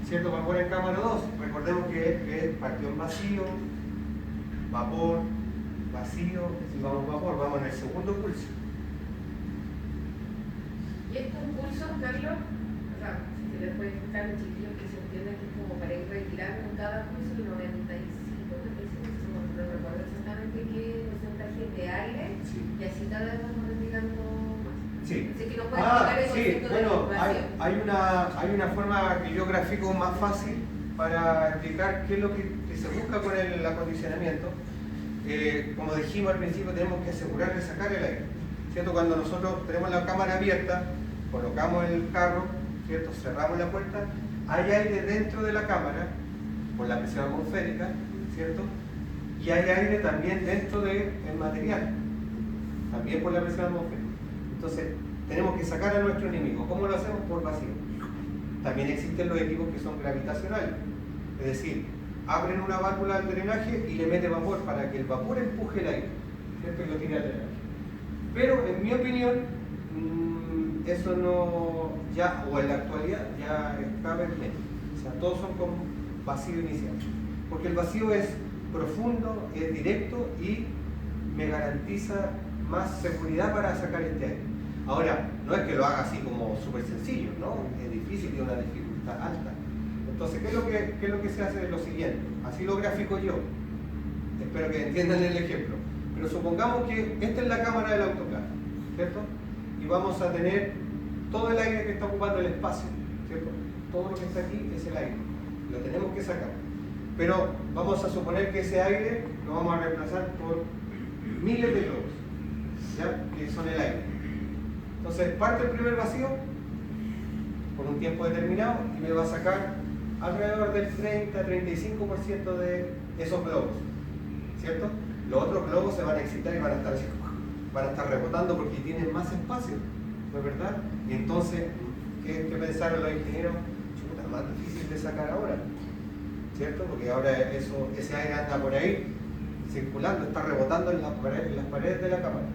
¿cierto? Vapor en cámara 2, recordemos que partió en vacío, vapor, vacío, si vamos vapor, vamos en el segundo pulso. ¿Y estos pulsos, Carlos? O sea, si se les puede explicar a los chiquillos que se entiendan que es como para ir retirando en cada pulso el 95, no recuerdo exactamente qué porcentaje de aire, Sí. y así cada vez vamos retirando más. Sí. Así que nos puede explicar el Sí, concepto bueno, de vacío. hay una forma que yo grafico más fácil para explicar qué es lo que se busca con el acondicionamiento. Como dijimos al principio, tenemos que asegurar de sacar el aire, ¿cierto? Cuando nosotros tenemos la cámara abierta, colocamos el carro, ¿cierto? Cerramos la puerta, hay aire dentro de la cámara por la presión atmosférica, ¿cierto? Y hay aire también dentro del material, también por la presión atmosférica. Entonces, tenemos que sacar a nuestro enemigo. ¿Cómo lo hacemos? Por vacío. También existen los equipos que son gravitacionales, es decir, abren una válvula al drenaje y le mete vapor para que el vapor empuje el aire, ¿cierto? Y lo tire al drenaje. Pero en mi opinión, eso no, ya, o en la actualidad, ya es cada vez menos. O sea, todos son con vacío inicial. Porque el vacío es profundo, es directo y me garantiza más seguridad para sacar este aire. Ahora, no es que lo haga así como súper sencillo, ¿no? Es difícil, tiene una dificultad alta. Entonces, ¿qué es lo que se hace? Es lo siguiente, así lo grafico yo. Espero que entiendan el ejemplo. Pero supongamos que esta es la cámara del autoclave, ¿cierto? Y vamos a tener todo el aire que está ocupando el espacio, ¿cierto? Todo lo que está aquí es el aire. Lo tenemos que sacar. Pero vamos a suponer que ese aire lo vamos a reemplazar por miles de globos, ¿ya? Que son el aire. Entonces parte el primer vacío por un tiempo determinado y me va a sacar alrededor del 30-35% de esos globos, ¿cierto? Los otros globos se van a excitar y van a estar rebotando porque tienen más espacio, ¿no es verdad? Y entonces, ¿qué pensaron los ingenieros? Chuta, más difícil de sacar ahora, ¿cierto? Porque ahora ese aire anda por ahí circulando, está rebotando en las paredes de la cámara.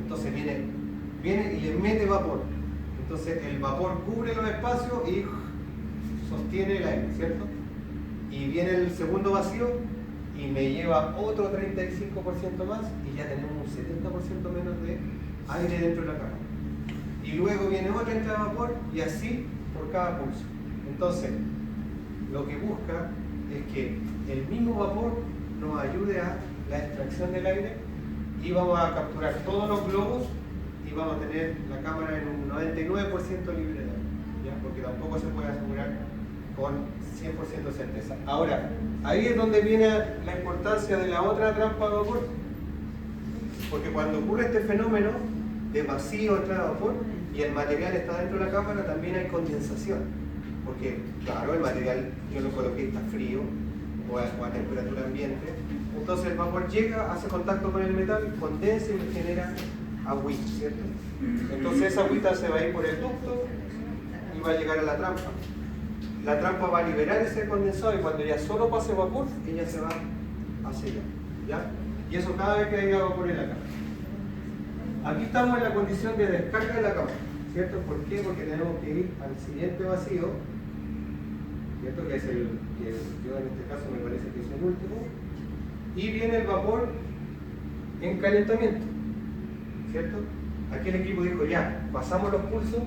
Entonces viene y le mete vapor. Entonces el vapor cubre los espacios y sostiene el aire, ¿cierto? Y viene el segundo vacío y me lleva otro 35% más y ya tenemos un 70% menos de aire dentro de la cámara. Y luego viene otra entrada de vapor y así por cada pulso. Entonces, lo que busca es que el mismo vapor nos ayude a la extracción del aire y vamos a capturar todos los globos y vamos a tener la cámara en un 99% libre de aire, ¿ya? Porque tampoco se puede asegurar con 100% de certeza. Ahora, ahí es donde viene la importancia de la otra trampa de vapor, porque cuando ocurre este fenómeno de vacío, entrada de vapor, y el material está dentro de la cámara, también hay condensación, porque claro, el material yo lo coloqué, está frío o a temperatura ambiente, entonces el vapor llega, hace contacto con el metal, condensa y genera agüita, ¿cierto? Entonces esa agüita se va a ir por el ducto y va a llegar a la trampa. La trampa va a liberar ese condensado y cuando ya solo pase vapor, ella se va a sellar, ¿ya? Y eso cada vez que haya vapor en la cámara. Aquí estamos en la condición de descarga de la cámara, ¿cierto? ¿Por qué? Porque tenemos que ir al siguiente vacío, ¿cierto? Que es el que yo en este caso me parece que es el último. Y viene el vapor en calentamiento, ¿cierto? Aquí el equipo dijo ya, pasamos los pulsos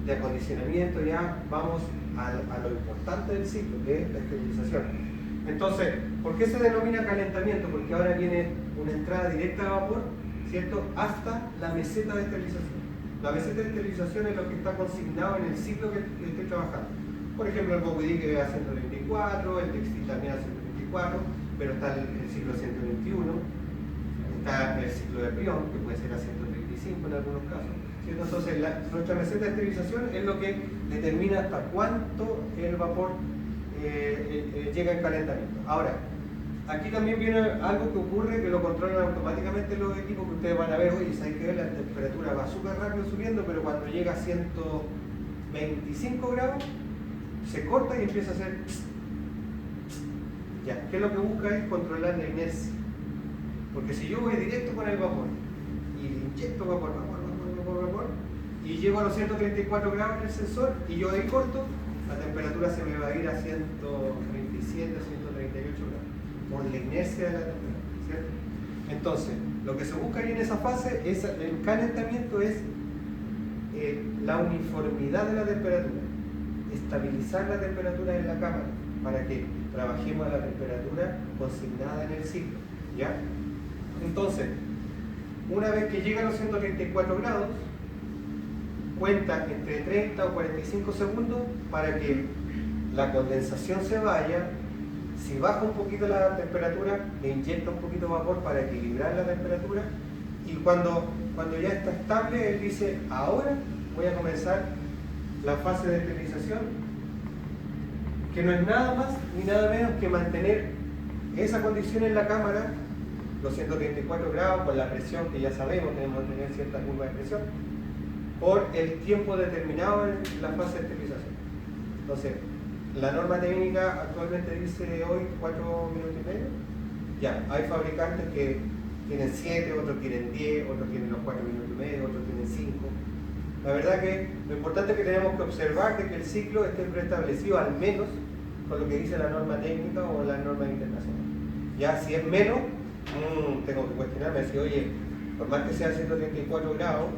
de acondicionamiento, ya vamos a lo importante del ciclo, que es la esterilización. Entonces, ¿por qué se denomina calentamiento? Porque ahora viene una entrada directa de vapor, ¿cierto? Hasta la meseta de esterilización. La meseta de esterilización es lo que está consignado en el ciclo que estoy trabajando. Por ejemplo, el Bogudí que va a 124, el textil también a 124, pero está el ciclo 121, está el ciclo de Prión, que puede ser a 135 en algunos casos, ¿cierto? Entonces, nuestra meseta de esterilización es lo que determina hasta cuánto el vapor llega en calentamiento. Ahora, aquí también viene algo que ocurre que lo controlan automáticamente los equipos que ustedes van a ver. Oye, ¿saben qué? La temperatura va súper rápido subiendo, pero cuando llega a 125 grados se corta y empieza a hacer ya. ¿Qué es lo que busca? Es controlar la inercia, porque si yo voy directo con el vapor y le inyecto vapor y llego a los 134 grados en el sensor y yo ahí corto, la temperatura se me va a ir a 137, 138 grados, por la inercia de la temperatura, ¿cierto? Entonces, lo que se busca ahí en esa fase, el calentamiento es la uniformidad de la temperatura, estabilizar la temperatura en la cámara, para que trabajemos a la temperatura consignada en el ciclo, ¿ya? Entonces, una vez que llega a los 134 grados, cuenta entre 30 o 45 segundos para que la condensación se vaya. Si baja un poquito la temperatura, le inyecta un poquito de vapor para equilibrar la temperatura, y cuando ya está estable, él dice, ahora voy a comenzar la fase de esterilización, que no es nada más ni nada menos que mantener esa condición en la cámara, los 134 grados, con la presión que ya sabemos, tenemos que tener cierta curva de presión, por el tiempo determinado en la fase de esterilización. Entonces, la norma técnica actualmente dice hoy 4 minutos y medio. Ya, hay fabricantes que tienen 7, otros tienen 10, otros tienen los 4 minutos y medio, otros tienen 5. La verdad que lo importante es que tenemos que observar de que el ciclo esté preestablecido al menos con lo que dice la norma técnica o la norma internacional. Ya, si es menos, tengo que cuestionarme, decir, oye, por más que sea 134 grados,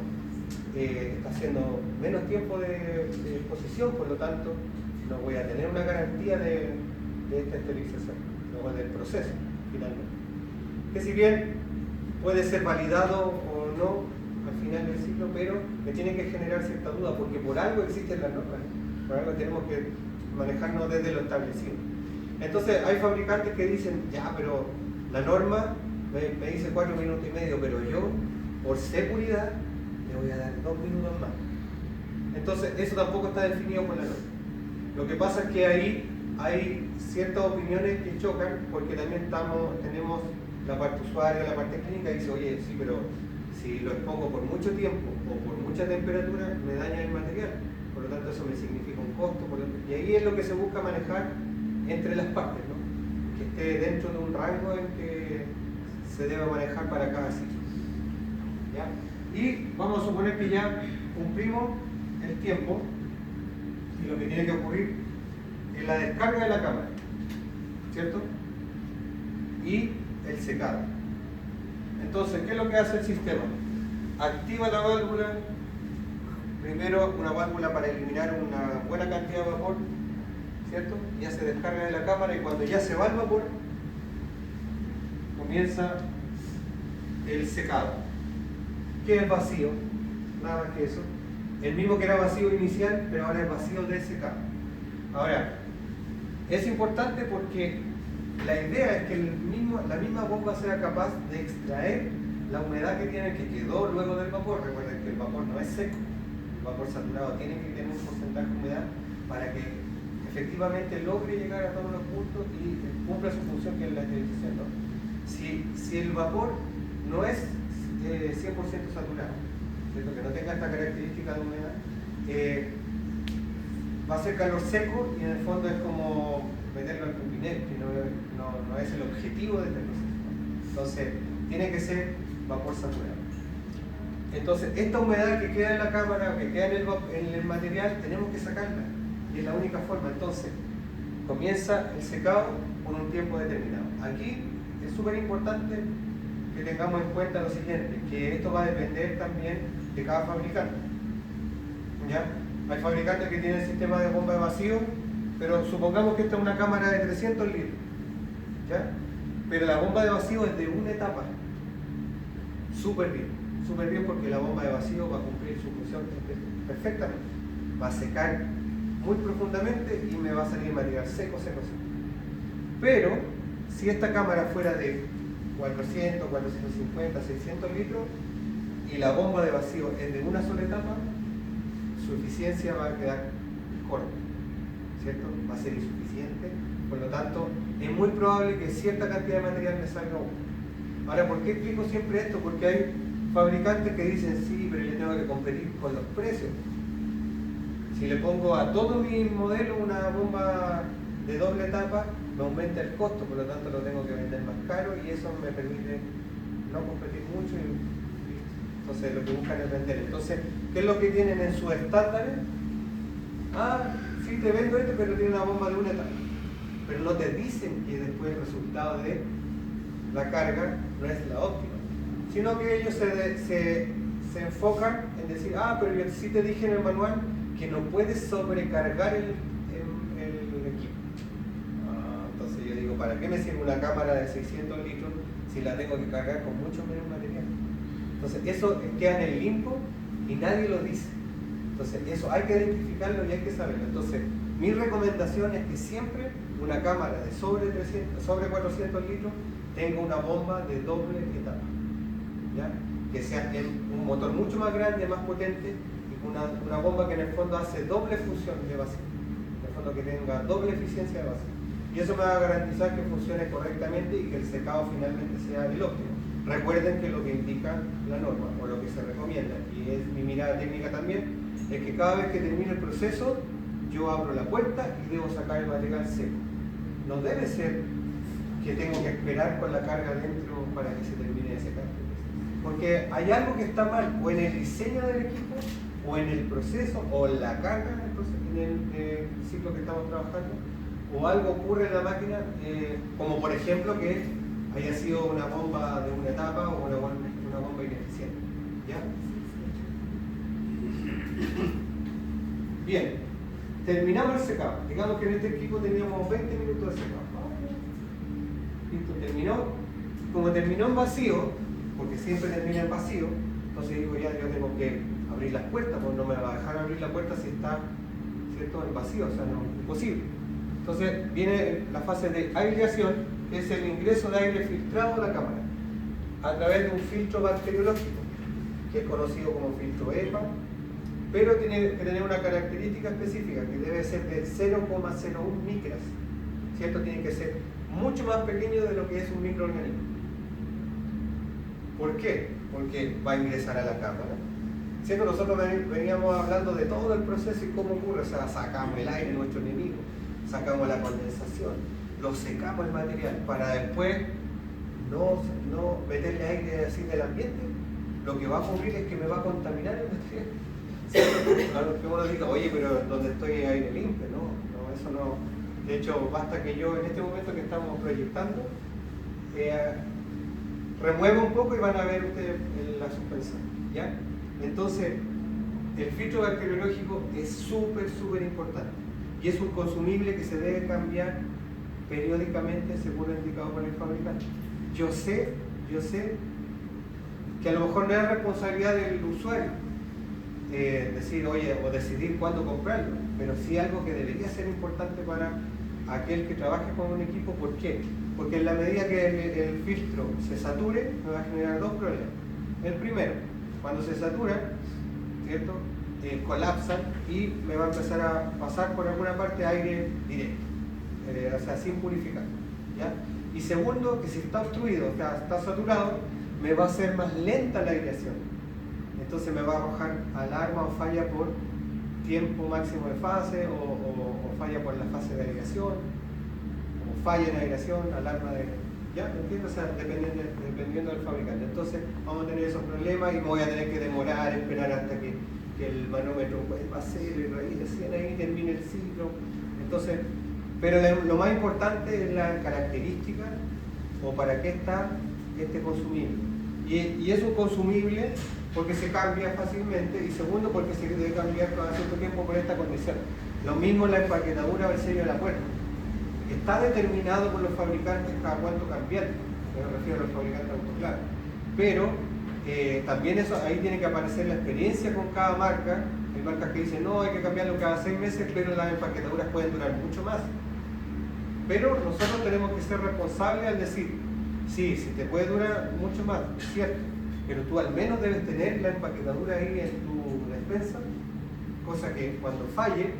está haciendo menos tiempo de exposición, por lo tanto, no voy a tener una garantía de esta esterilización, o del proceso, finalmente. Que si bien puede ser validado o no al final del ciclo, pero me tiene que generar cierta duda, porque por algo existen las normas, ¿no? Por algo tenemos que manejarnos desde lo establecido. Entonces, hay fabricantes que dicen, ya, pero la norma me dice 4 minutos y medio, pero yo, por seguridad, le voy a dar 2 minutos más. Entonces, eso tampoco está definido por la norma. Lo que pasa es que ahí hay ciertas opiniones que chocan, porque también tenemos la parte usuaria, la parte clínica, y dice, oye, sí, pero si lo expongo por mucho tiempo o por mucha temperatura, me daña el material. Por lo tanto, eso me significa un costo. Y ahí es lo que se busca manejar entre las partes, ¿no? Que esté dentro de un rango en que se debe manejar para cada ciclo. ¿Ya? Y vamos a suponer que ya cumplimos el tiempo, y lo que tiene que ocurrir es la descarga de la cámara, ¿cierto? Y el secado. Entonces, ¿qué es lo que hace el sistema? Activa la válvula, primero una válvula para eliminar una buena cantidad de vapor, ¿cierto? Ya se descarga de la cámara, y cuando ya se va el vapor, comienza el secado, que es vacío, nada más que eso. El mismo que era vacío inicial, pero ahora es vacío de secado. Ahora, es importante porque la idea es que la misma bomba sea capaz de extraer la humedad que tiene, que quedó luego del vapor. Recuerden que el vapor no es seco, el vapor saturado tiene que tener un porcentaje de humedad para que efectivamente logre llegar a todos los puntos y cumpla su función, que es la esterilización, ¿no? Si el vapor no es 100% saturado, ¿cierto? Que no tenga esta característica de humedad, va a ser calor seco, y en el fondo es como meterlo al pupinete, que no es el objetivo de este proceso. Entonces, tiene que ser vapor saturado. Entonces, esta humedad que queda en la cámara, que queda en el material, tenemos que sacarla, y es la única forma. Entonces, comienza el secado por un tiempo determinado. Aquí es súper importante que tengamos en cuenta lo siguiente, que esto va a depender también de cada fabricante. ¿Ya? Hay fabricantes que tienen sistema de bomba de vacío, pero supongamos que esta es una cámara de 300 litros, ¿ya? Pero la bomba de vacío es de una etapa. Súper bien, porque la bomba de vacío va a cumplir su función perfectamente. Va a secar muy profundamente y me va a salir material seco. Pero, si esta cámara fuera de 400, 450, 600 litros, y la bomba de vacío es de una sola etapa, su eficiencia va a quedar corta, ¿cierto? Va a ser insuficiente, por lo tanto, es muy probable que cierta cantidad de material me salga uno. Ahora, ¿por qué explico siempre esto? Porque hay fabricantes que dicen, sí, pero yo tengo que competir con los precios. Si le pongo a todo mi modelo una bomba de doble etapa, me aumenta el costo, por lo tanto lo tengo que vender más caro, y eso me permite no competir mucho, entonces lo que buscan es vender. Entonces, ¿qué es lo que tienen en sus estándares? sí te vendo este, pero tiene una bomba de una etapa. Pero no te dicen que después el resultado de la carga no es la óptima, sino que ellos se enfocan en decir, pero yo sí te dije en el manual que no puedes sobrecargar el equipo. Entonces yo digo, ¿para qué me sirve una cámara de 600 litros si la tengo que cargar con mucho menos material? Entonces eso queda en el limbo y nadie lo dice. Entonces eso hay que identificarlo y hay que saberlo. Entonces mi recomendación es que siempre una cámara de sobre 400 litros tenga una bomba de doble etapa, ¿ya? Que sea un motor mucho más grande, más potente, y una bomba que en el fondo hace doble función de vacío, en el fondo que tenga doble eficiencia de vacío. Y eso me va a garantizar que funcione correctamente y que el secado finalmente sea el óptimo. Recuerden que lo que indica la norma, o lo que se recomienda, y es mi mirada técnica también, es que cada vez que termine el proceso, yo abro la puerta y debo sacar el material seco. No debe ser que tengo que esperar con la carga dentro para que se termine de secar. Porque hay algo que está mal, o en el diseño del equipo, o en el proceso, o en la carga en el ciclo que estamos trabajando, o algo ocurre en la máquina, como por ejemplo que haya sido una bomba de una etapa o una bomba ineficiente. ¿Ya? Bien, terminamos el secado. Digamos que en este equipo teníamos 20 minutos de secado. Listo, terminó. Como terminó en vacío, porque siempre termina en vacío, entonces digo, ya yo tengo que abrir las puertas, pues no me va a dejar abrir la puerta si está, ¿cierto?, en vacío, o sea, no, imposible. Entonces viene la fase de aireación, que es el ingreso de aire filtrado a la cámara, a través de un filtro bacteriológico, que es conocido como filtro EPA, pero tiene que tener una característica específica, que debe ser de 0,01 micras, ¿cierto? Tiene que ser mucho más pequeño de lo que es un microorganismo. ¿Por qué? Porque va a ingresar a la cámara. ¿Cierto? Nosotros veníamos hablando de todo el proceso y cómo ocurre, o sea, sacamos el aire, nuestro enemigo, sacamos la condensación, lo secamos el material, para después no meterle aire así del ambiente. Lo que va a ocurrir es que me va a contaminar el material. ¿Cierto? A lo que uno diga, oye, pero donde estoy hay aire limpio, no, eso no. De hecho, basta que yo en este momento que estamos proyectando, remueva un poco y van a ver ustedes la suspensión, ¿ya? Entonces, el filtro bacteriológico es súper importante y es un consumible que se debe cambiar periódicamente según lo indicado por el fabricante. Yo sé que a lo mejor no es responsabilidad del usuario decir, oye, o decidir cuándo comprarlo, pero sí algo que debería ser importante para aquel que trabaje con un equipo. ¿Por qué? Porque en la medida que el filtro se sature, me va a generar dos problemas. El primero, cuando se satura, ¿cierto?, colapsan y me va a empezar a pasar por alguna parte aire directo, o sea, sin purificar, ¿ya? Y segundo, que si está obstruido, está saturado, me va a hacer más lenta la aireación. Entonces me va a arrojar alarma o falla por tiempo máximo de fase, o falla por la fase de aireación, o falla en aireación, alarma de aireación. ¿Ya? ¿Me entiendes? O sea, dependiendo del fabricante. Entonces vamos a tener esos problemas y me voy a tener que demorar, esperar hasta que el manómetro pase y recién ahí termine el ciclo. Entonces, pero lo más importante es la característica o para qué está este consumible. Y es un consumible porque se cambia fácilmente, y segundo porque se debe cambiar cada cierto tiempo por esta condición. Lo mismo la empaquetadura o el sello de la puerta. Está determinado por los fabricantes cada cuánto cambiar, me refiero a los fabricantes autoclaves. Pero también eso, ahí tiene que aparecer la experiencia con cada marca. Hay marcas que dicen, no, hay que cambiarlo cada 6 meses, pero las empaquetaduras pueden durar mucho más. Pero nosotros tenemos que ser responsables al decir, sí, te puede durar mucho más, es cierto, pero tú al menos debes tener la empaquetadura ahí en tu despensa, cosa que cuando falle,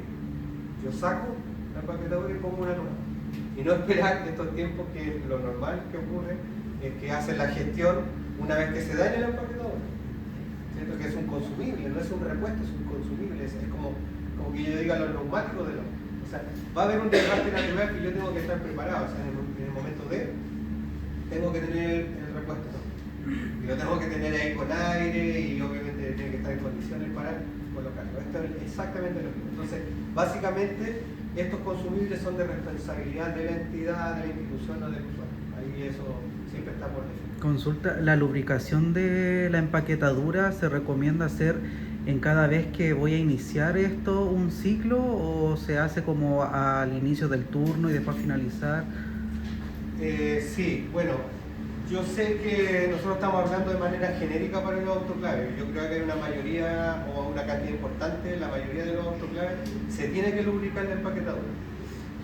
yo saco la empaquetadura y pongo una nueva. Y no esperar estos tiempos, que lo normal que ocurre es que hacen la gestión una vez que se daña la empaquetadura. ¿Cierto? Que es un consumible, no es un repuesto, es un consumible, es como que yo diga los neumáticos de los. O sea, va a haber un desgaste natural que yo tengo que estar preparado, o sea, en el momento de, tengo que tener el repuesto, ¿no? Y lo tengo que tener ahí con aire y obviamente tiene que estar en condiciones para colocarlo. Esto es exactamente lo mismo. Entonces, básicamente, estos consumibles son de responsabilidad de la entidad, de la institución o del usuario. Ahí eso siempre está por defecto. Consulta, ¿la lubricación de la empaquetadura se recomienda hacer en cada vez que voy a iniciar esto, un ciclo, o se hace como al inicio del turno y después finalizar? Sí, bueno, yo sé que nosotros estamos hablando de manera genérica para los autoclaves. Yo creo que hay una mayoría o una cantidad importante, la mayoría de los autoclaves se tiene que lubricar la empaquetadura.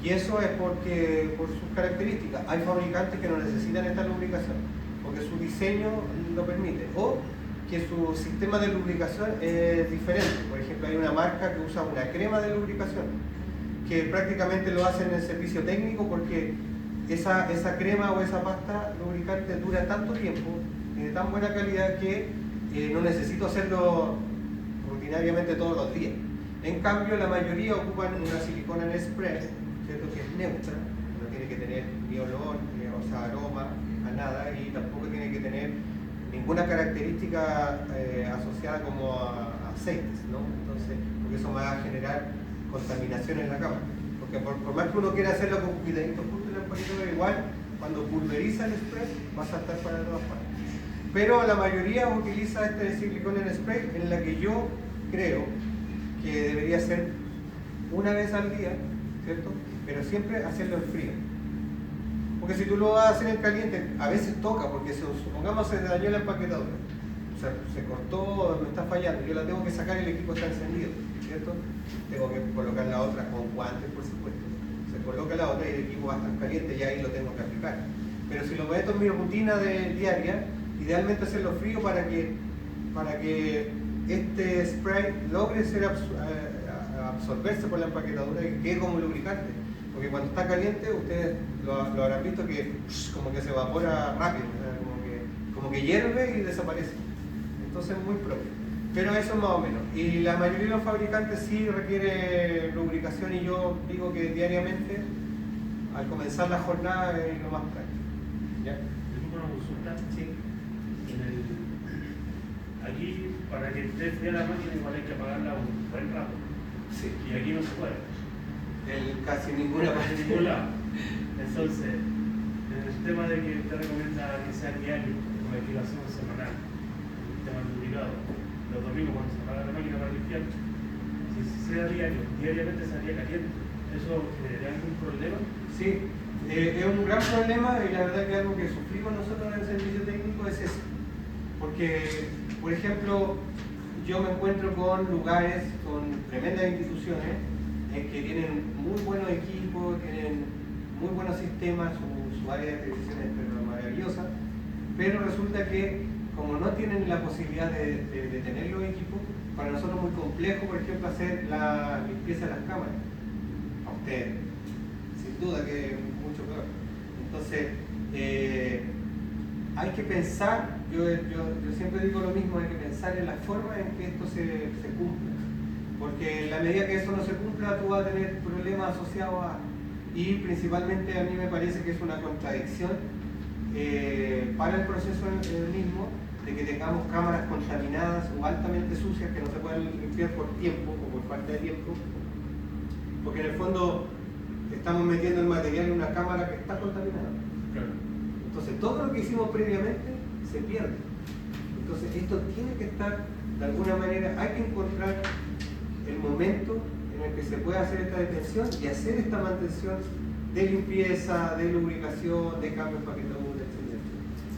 Y eso es porque, por sus características, hay fabricantes que no necesitan esta lubricación, porque su diseño lo permite, o que su sistema de lubricación es diferente. Por ejemplo, hay una marca que usa una crema de lubricación, que prácticamente lo hace en el servicio técnico porque esa crema o esa pasta lubricante dura tanto tiempo, de tan buena calidad que no necesito hacerlo rutinariamente todos los días. En cambio, la mayoría ocupan una silicona en spray, ¿cierto? Que es neutra, no tiene que tener ni olor, o sea, aroma, a nada, y tampoco tiene que tener ninguna característica asociada como a aceites, ¿no? Entonces, porque eso me va a generar contaminación en la cama. Porque por más que uno quiera hacerlo con cuidadito justo en el empaquetador, igual cuando pulveriza el spray va a saltar para todas partes. Pero la mayoría utiliza este silicona en spray, en la que yo creo que debería ser una vez al día, ¿cierto? Pero siempre hacerlo en frío. Porque si tú lo vas a hacer en caliente, a veces toca, porque supongamos se dañó la empaquetadura, o sea, se cortó, me está fallando, yo la tengo que sacar y el equipo está encendido, ¿cierto? Tengo que colocar la otra con guantes, por supuesto. Se coloca la otra y el equipo va a estar caliente y ahí lo tengo que aplicar. Pero si lo meto en mi rutina diaria, idealmente hacerlo frío para que este spray logre ser absorberse por la empaquetadura y quede como lubricante. Porque cuando está caliente, ustedes lo habrán visto que como que se evapora rápido, como que hierve y desaparece. Entonces es muy propio. Pero eso es más o menos. Y la mayoría de los fabricantes sí requiere lubricación, y yo digo que diariamente, al comenzar la jornada, es lo más práctico. ¿Ya? Tengo una consulta. Sí. Aquí, para que esté fría la máquina, igual hay que apagarla un buen rato. Sí. Y aquí no se puede. Casi ninguna parte. En ningún lado. Entonces, en el tema de que usted recomienda que sea diario, con activación semanal, el tema lubricado, los domingos cuando se apaga la máquina para limpiar, si sea diariamente salía caliente, ¿eso generaría algún problema? Sí, es un gran problema, y la verdad que algo que sufrimos nosotros en el servicio técnico es eso. Porque, por ejemplo, yo me encuentro con lugares, con tremendas instituciones, que tienen muy buenos equipos, tienen muy buenos sistemas, su área de televisión es maravillosa, pero resulta que como no tienen la posibilidad de tener los equipos, para nosotros es muy complejo, por ejemplo, hacer la limpieza de las cámaras. A ustedes, sin duda que es mucho peor. Entonces, hay que pensar, yo siempre digo lo mismo, hay que pensar en la forma en que esto se cumpla. Porque en la medida que eso no se cumpla, tú vas a tener problemas asociados a... Y principalmente a mí me parece que es una contradicción para el proceso en el mismo, de que tengamos cámaras contaminadas o altamente sucias que no se pueden limpiar por tiempo o por falta de tiempo. Porque en el fondo estamos metiendo el material en una cámara que está contaminada. Claro. Entonces todo lo que hicimos previamente se pierde. Entonces esto tiene que estar, de alguna manera, hay que encontrar el momento en el que se puede hacer esta detención y hacer esta mantención de limpieza, de lubricación, de cambio de empaquetadura, etc.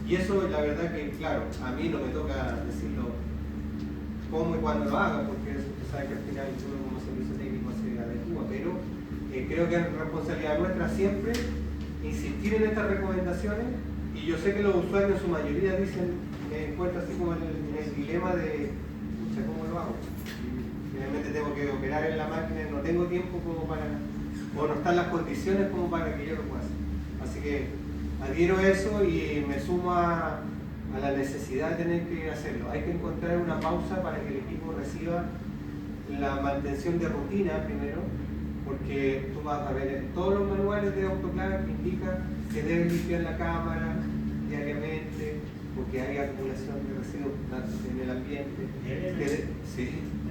Y eso, la verdad que, claro, a mí no me toca decirlo cómo y cuándo lo haga, porque usted sabe que al final uno como servicio técnico se adecua, pero creo que es responsabilidad nuestra siempre insistir en estas recomendaciones. Y yo sé que los usuarios en su mayoría dicen, me encuentro así como en el dilema de, pucha, ¿cómo lo hago? Finalmente tengo que operar en la máquina, no tengo tiempo como para, o no están las condiciones como para que yo lo pueda hacer. Así que adhiero a eso y me sumo a la necesidad de tener que hacerlo. Hay que encontrar una pausa para que el equipo reciba la mantención de rutina primero, porque tú vas a ver en todos los manuales de autoclave que indica que debes limpiar la cámara diariamente, porque hay acumulación de residuos en el ambiente. Sí,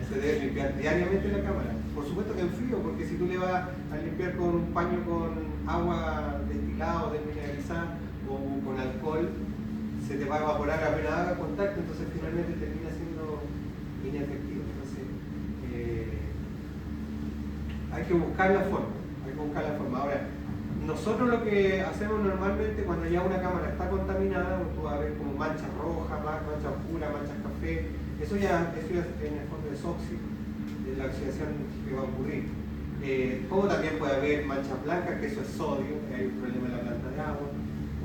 se debe limpiar diariamente la cámara. Por supuesto que en frío, porque si tú le vas a limpiar con un paño con agua destilada o desmineralizada o con alcohol, se te va a evaporar apenas haga contacto, entonces finalmente termina siendo inefectivo. Entonces, hay que buscar la forma, Ahora, nosotros lo que hacemos normalmente cuando ya una cámara está contaminada, tú vas a ver como manchas rojas, manchas oscuras, manchas café, eso ya en el fondo es óxido, de la oxidación que va a ocurrir. Como también puede haber manchas blancas, que eso es sodio, que hay un problema en la planta de agua,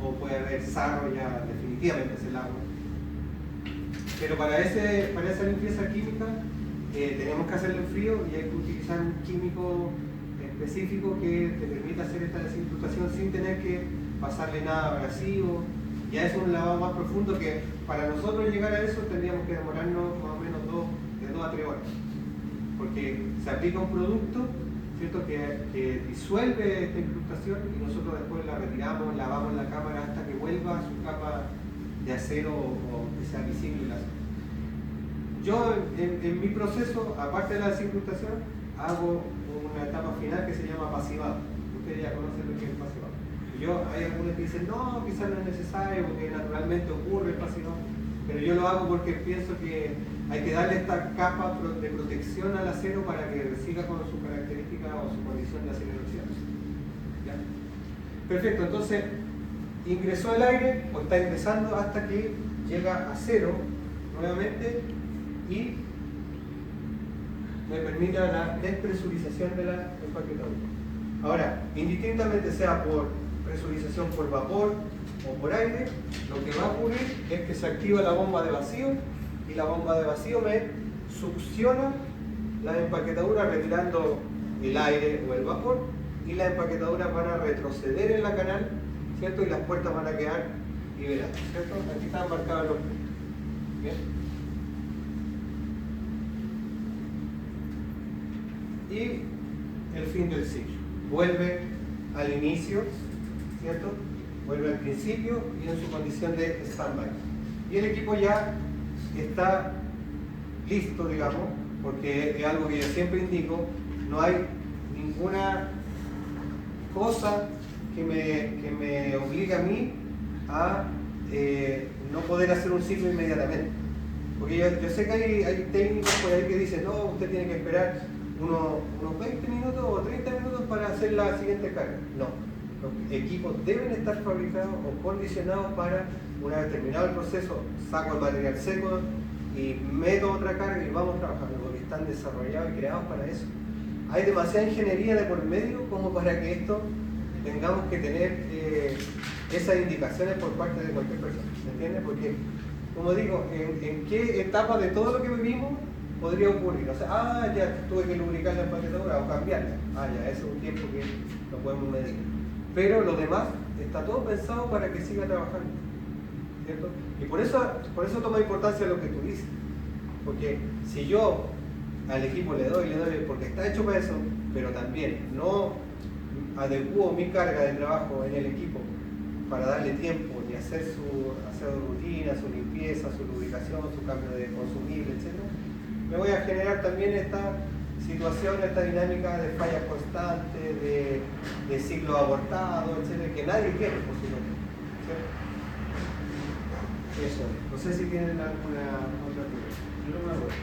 o puede haber sarro, ya definitivamente es el agua. Pero para esa limpieza química tenemos que hacerlo en frío y hay que utilizar un químico específico que te permita hacer esta desincrustación sin tener que pasarle nada abrasivo. Ya es un lavado más profundo que para nosotros llegar a eso tendríamos que demorarnos más o menos de 2 a 3 horas. Porque se aplica un producto, ¿cierto?, que disuelve esta incrustación y nosotros después la retiramos, lavamos la cámara hasta que vuelva a su capa de acero o que sea visible. Yo en mi proceso, aparte de la desincrustación, hago una etapa final que se llama pasivado. Ustedes ya conocen lo que es el pasivado. Hay algunos que dicen, no, quizás no es necesario porque naturalmente ocurre el pasivado, pero yo lo hago porque pienso que hay que darle esta capa de protección al acero para que siga con su característica o su condición de acero inoxidable. ¿Ya? Perfecto, entonces ingresó el aire o está ingresando hasta que llega a cero nuevamente y me permite la despresurización de la empaquetadura. Ahora, indistintamente sea por presurización por vapor o por aire, lo que va a ocurrir es que se activa la bomba de vacío y la bomba de vacío me succiona la empaquetadura retirando el aire o el vapor y las empaquetaduras van a retroceder en la canal, ¿cierto? Y las puertas van a quedar liberadas, ¿cierto? Aquí están marcados los puntos. ¿Bien? Y el fin del ciclo. Vuelve al inicio, ¿cierto? Vuelve al principio y en su condición de stand-by. Y el equipo ya está listo, digamos, porque es algo que yo siempre indico, no hay ninguna cosa que me obligue a mí a no poder hacer un ciclo inmediatamente. Porque yo sé que hay técnicos por ahí que dicen, no, usted tiene que esperar unos 20 minutos o 30 minutos para hacer la siguiente carga. No, los equipos deben estar fabricados o condicionados para, una vez terminado el proceso, saco el material seco y meto otra carga y vamos trabajando, porque están desarrollados y creados para eso. Hay demasiada ingeniería de por medio como para que esto tengamos que tener esas indicaciones por parte de cualquier persona, ¿se entiende? Porque, como digo, ¿en qué etapa de todo lo que vivimos podría ocurrir? O sea, ya tuve que lubricar la empaquetadura o cambiarla. Ya, eso es un tiempo que no podemos medir. Pero lo demás está todo pensado para que siga trabajando, ¿cierto? Y por eso toma importancia lo que tú dices. Porque si yo al equipo le doy, porque está hecho para eso, pero también no adecuo mi carga de trabajo en el equipo para darle tiempo y hacer su rutina, su limpieza, su lubricación, su cambio de consumible, etc., me voy a generar también esta situación, esta dinámica de fallas constantes, de ciclos abortados, etc., que nadie quiere, por supuesto. ¿Sí? Eso. No sé si tienen alguna otra pregunta.